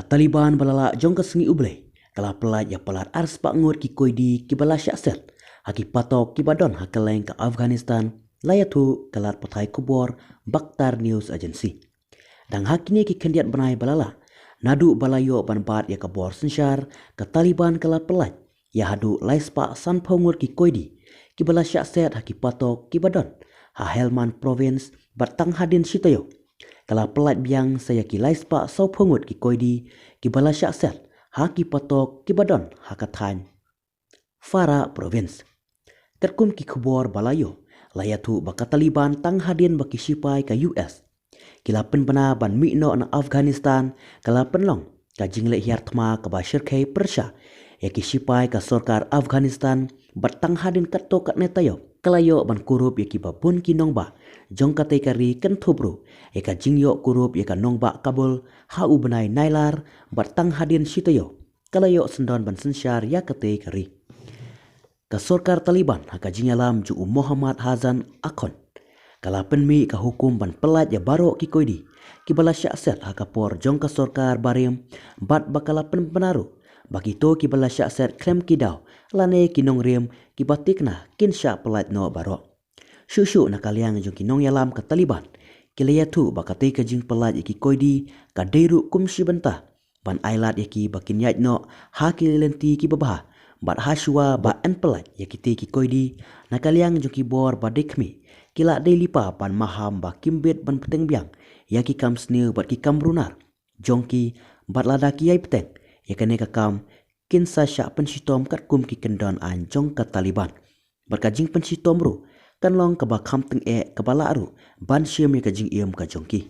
Taliban balala jong kesengi ublay kala pelat ya pelat ars pak ngur ki koidi ki bala syakset haki patok ki badon hakeleng ke Afghanistan layatu kalat patai kubor Bakhtar News Agency dang hakini ki kendiat benai balala nadu balayo banbat ya kabor sensyar ke Taliban kala pelat ya hadu lais pak san ngur ki koidi ki bala syakset haki patok ki badon ha Helmand Province batang hadin sitayo kala pelat biang saya ki lais pak sau pengut ki koidi ki bala syakset haki patok ki badon hakathan Farah Province terkum ki kubor balayo layatu baka Taliban tang hadin baki sipai ka US kila penbana ban mikno na Afghanistan kala penlong ka jingle hiar thma ka ba shirkai persha ya ki sipai ka sarkar Afghanistan batang hadin kato kat netayo kalayo ban kurup ya ki babun ki nongba jong katai kari kan thubru eka jingyo kurup eka nongba Kabul ha ubenai nailar batang hadin sitayo kalayo sendon ban sensyar ya katai kari ka sarkar Taliban haka jinyalam ju Muhammad Hazan Akhon kala penmi ka hukum ban pelat ya baro ki koidi ki bala syakset haka por jong ka sarkar barim bat bakala penaru bagi to ki bala syakset klem ki daw lane ki nongrem ki batikna kin sya pelat no baro Shushu na kaliang jong kinong yalam ke Taliban kilayatu bakati ka jing pelat yaki koidi ka deiru kumsi bentah ban ailat yaki bakin yait no haki lenti ki babah bat haswa ba en pelat yaki te ki koidi na kaliang jong ki bor badikmi kila delipa pan maham ba kimbet ban peteng biang yaki kam sneu bat ki kam brunar jongki bat lada ki yai peteng yakane ka kam kin sa sya pensitom kat kum ki kendon an jong ka Taliban berkajing pensitom ru kan long ka ba kham teng e ka bala aru ban syem ka jing iam ka jongki